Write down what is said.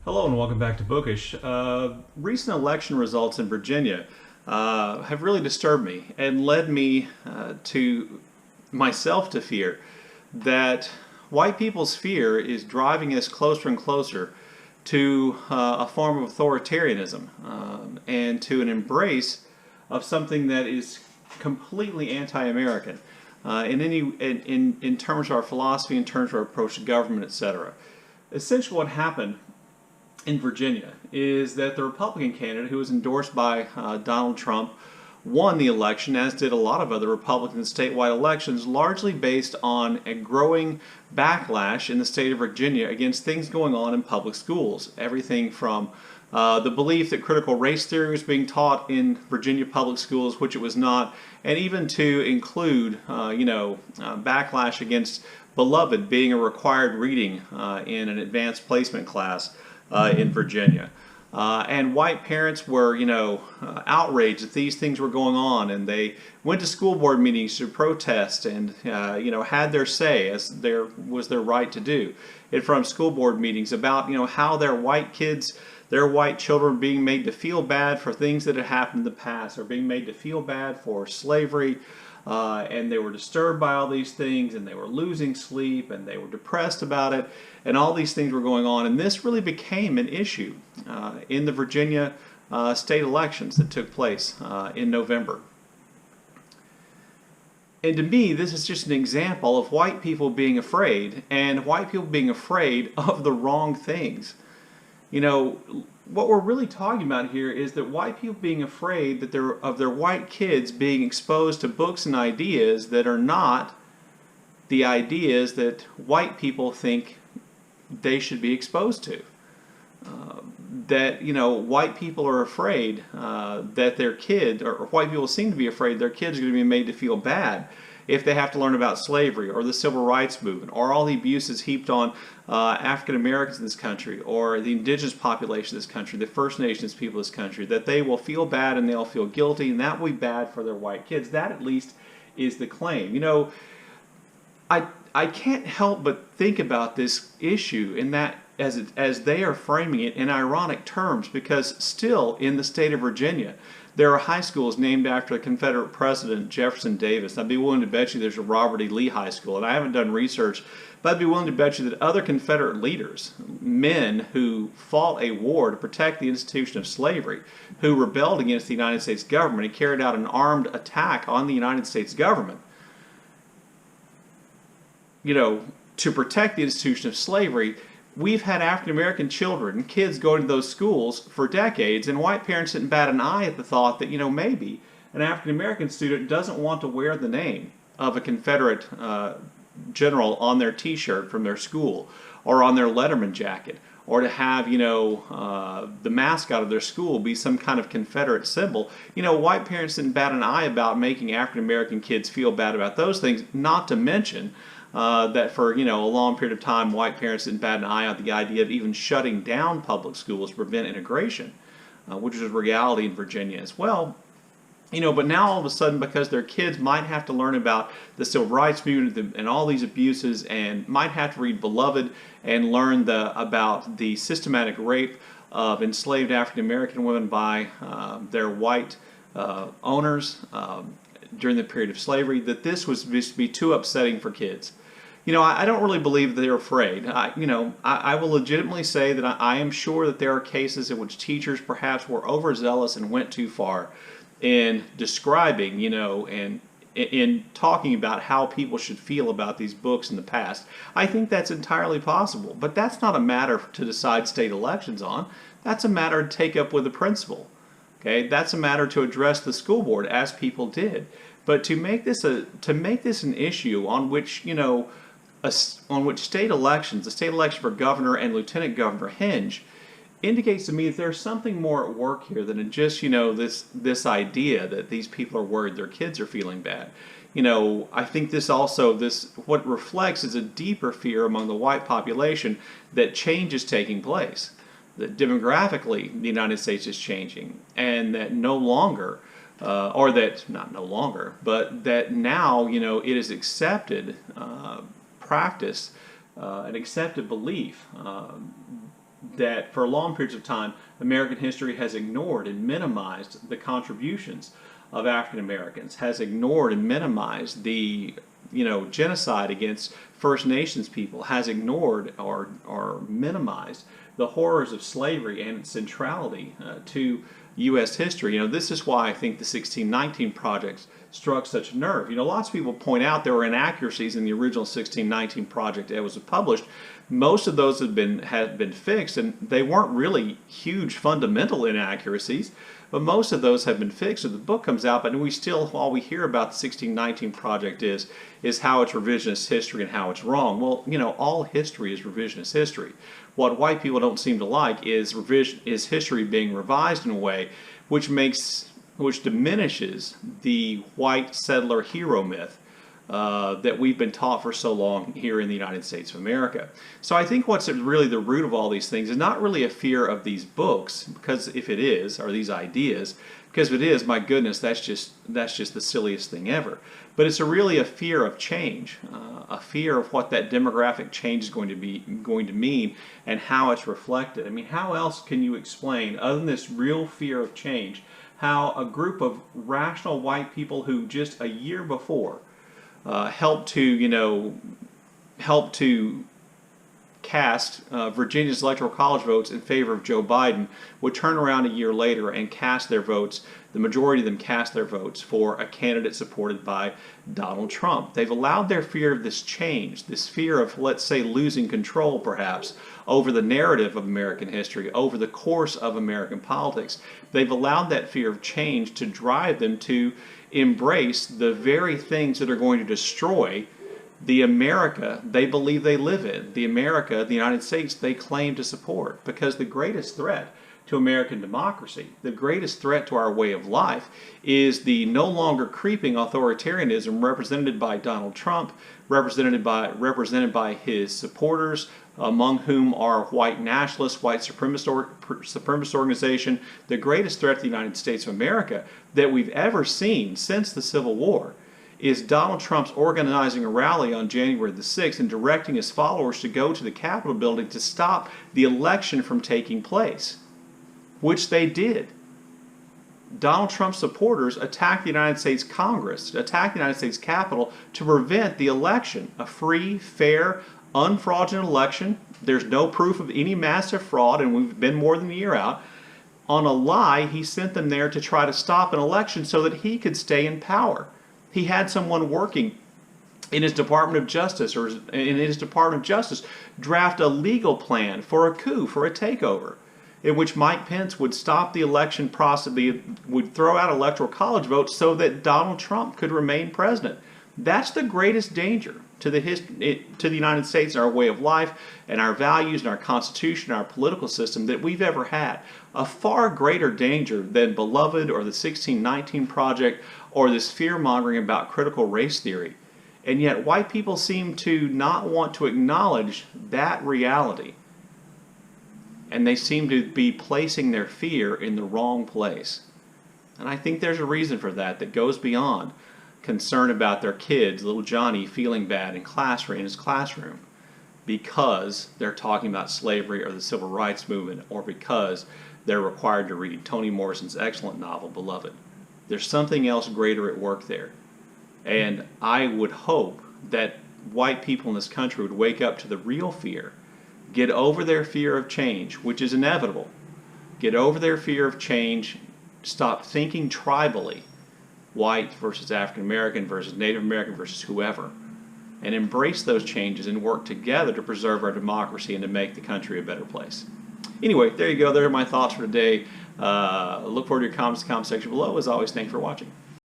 Hello and welcome back to Bookish. Recent election results in Virginia have really disturbed me and led me to myself to fear that white people's fear is driving us closer and closer to a form of authoritarianism and to an embrace of something that is completely anti-American in terms of our philosophy, in terms of our approach to government, etc. Essentially, what happened in Virginia is that the Republican candidate, who was endorsed by Donald Trump, won the election, as did a lot of other Republican statewide elections, largely based on a growing backlash in the state of Virginia against things going on in public schools. Everything from the belief that critical race theory was being taught in Virginia public schools, which it was not, and even to include, backlash against Beloved being a required reading in an advanced placement class in Virginia. And white parents were, outraged that these things were going on, and they went to school board meetings to protest and, had their say, as there was their right to do, in front of school board meetings about, how their white kids, their white children were being made to feel bad for things that had happened in the past, or being made to feel bad for slavery. And they were disturbed by all these things, and they were losing sleep, and they were depressed about it, and all these things were going on. And this really became an issue in the Virginia state elections that took place in November. And to me, this is just an example of white people being afraid, and white people being afraid of the wrong things. What we're really talking about here is that white people being afraid that of their white kids being exposed to books and ideas that are not the ideas that white people think they should be exposed to. White people are afraid that their kid, or white people seem to be afraid their kids are going to be made to feel bad if they have to learn about slavery or the civil rights movement or all the abuses heaped on African Americans in this country or the indigenous population of this country, the First Nations people of this country, that they will feel bad and they'll feel guilty, and that will be bad for their white kids. That at least is the claim. I can't help but think about this issue in that as they are framing it in ironic terms, because still in the state of Virginia there are high schools named after the Confederate President Jefferson Davis. I'd be willing to bet you there's a Robert E. Lee High School, and I haven't done research, but I'd be willing to bet you that other Confederate leaders, men who fought a war to protect the institution of slavery, who rebelled against the United States government and carried out an armed attack on the United States government, to protect the institution of slavery. We've had African American children, kids going to those schools for decades, and white parents didn't bat an eye at the thought that, maybe an African American student doesn't want to wear the name of a Confederate general on their t-shirt from their school, or on their Letterman jacket, or to have, the mascot of their school be some kind of Confederate symbol. White parents didn't bat an eye about making African American kids feel bad about those things, not to mention that for a long period of time, white parents didn't bat an eye on the idea of even shutting down public schools to prevent integration, which is a reality in Virginia as well. But now all of a sudden, because their kids might have to learn about the civil rights movement and all these abuses, and might have to read Beloved and learn about the systematic rape of enslaved African American women by their white owners during the period of slavery, that this was to be too upsetting for kids. I don't really believe that they're afraid. I will legitimately say that I am sure that there are cases in which teachers perhaps were overzealous and went too far in describing, and in talking about how people should feel about these books in the past. I think that's entirely possible, but that's not a matter to decide state elections on. That's a matter to take up with the principal. Okay, that's a matter to address the school board, as people did. But to make this an issue on which on which state elections, the state election for governor and lieutenant governor hinge, indicates to me that there's something more at work here than just this idea that these people are worried their kids are feeling bad. I think what it reflects is a deeper fear among the white population that change is taking place, that demographically the United States is changing, and that no longer, or that not no longer, but that now it is accepted practice, an accepted belief that for long periods of time, American history has ignored and minimized the contributions of African Americans, has ignored and minimized the genocide against First Nations people, has ignored or minimized the horrors of slavery and its centrality to U.S. history. This is why I think the 1619 Project struck such a nerve. Lots of people point out there were inaccuracies in the original 1619 Project that was published. Most of those have been fixed, and they weren't really huge fundamental inaccuracies, but most of those have been fixed. So the book comes out, but all we hear about the 1619 Project is how it's revisionist history and how it's wrong. Well, all history is revisionist history. What white people don't seem to like is history being revised in a way which diminishes the white settler hero myth that we've been taught for so long here in the United States of America. So I think what's really the root of all these things is not really a fear of these books, because if it is, or these ideas, because if it is, my goodness, that's just the silliest thing ever. But it's really a fear of change, a fear of what that demographic change is going to mean and how it's reflected. I mean, how else can you explain, other than this real fear of change, how a group of rational white people who just a year before helped to cast Virginia's electoral college votes in favor of Joe Biden would turn around a year later and cast their votes, the majority of them cast their votes for a candidate supported by Donald Trump. They've allowed their fear of this change, this fear of, let's say, losing control perhaps over the narrative of American history, over the course of American politics. They've allowed that fear of change to drive them to embrace the very things that are going to destroy the America they believe they live in, the America, the United States they claim to support. Because the greatest threat to American democracy, the greatest threat to our way of life, is the no longer creeping authoritarianism represented by Donald Trump, represented by his supporters, among whom are white nationalists, white supremacist organization. The greatest threat to the United States of America that we've ever seen since the Civil War is Donald Trump's organizing a rally on January the 6th and directing his followers to go to the Capitol building to stop the election from taking place, which they did. Donald Trump's supporters attacked the United States Congress, attacked the United States Capitol to prevent the election, a free, fair, unfraudulent election. There's no proof of any massive fraud, and we've been more than a year out. On a lie, he sent them there to try to stop an election so that he could stay in power. He had someone working in his Department of Justice draft a legal plan for a coup, for a takeover, in which Mike Pence would stop the election process, would throw out electoral college votes so that Donald Trump could remain president. That's the greatest danger to the United States and our way of life and our values and our Constitution and our political system that we've ever had. A far greater danger than Beloved or the 1619 Project or this fear-mongering about critical race theory. And yet white people seem to not want to acknowledge that reality. And they seem to be placing their fear in the wrong place. And I think there's a reason for that goes beyond concern about their kids, little Johnny, feeling bad in his classroom because they're talking about slavery or the civil rights movement, or because they're required to read Toni Morrison's excellent novel, Beloved. There's something else greater at work there. And I would hope that white people in this country would wake up to the real fear, get over their fear of change, which is inevitable, get over their fear of change, stop thinking tribally, white versus African American versus Native American versus whoever, and embrace those changes and work together to preserve our democracy and to make the country a better place. Anyway, there you go. There are my thoughts for today. Look forward to your comments in the comment section below. As always, thanks for watching.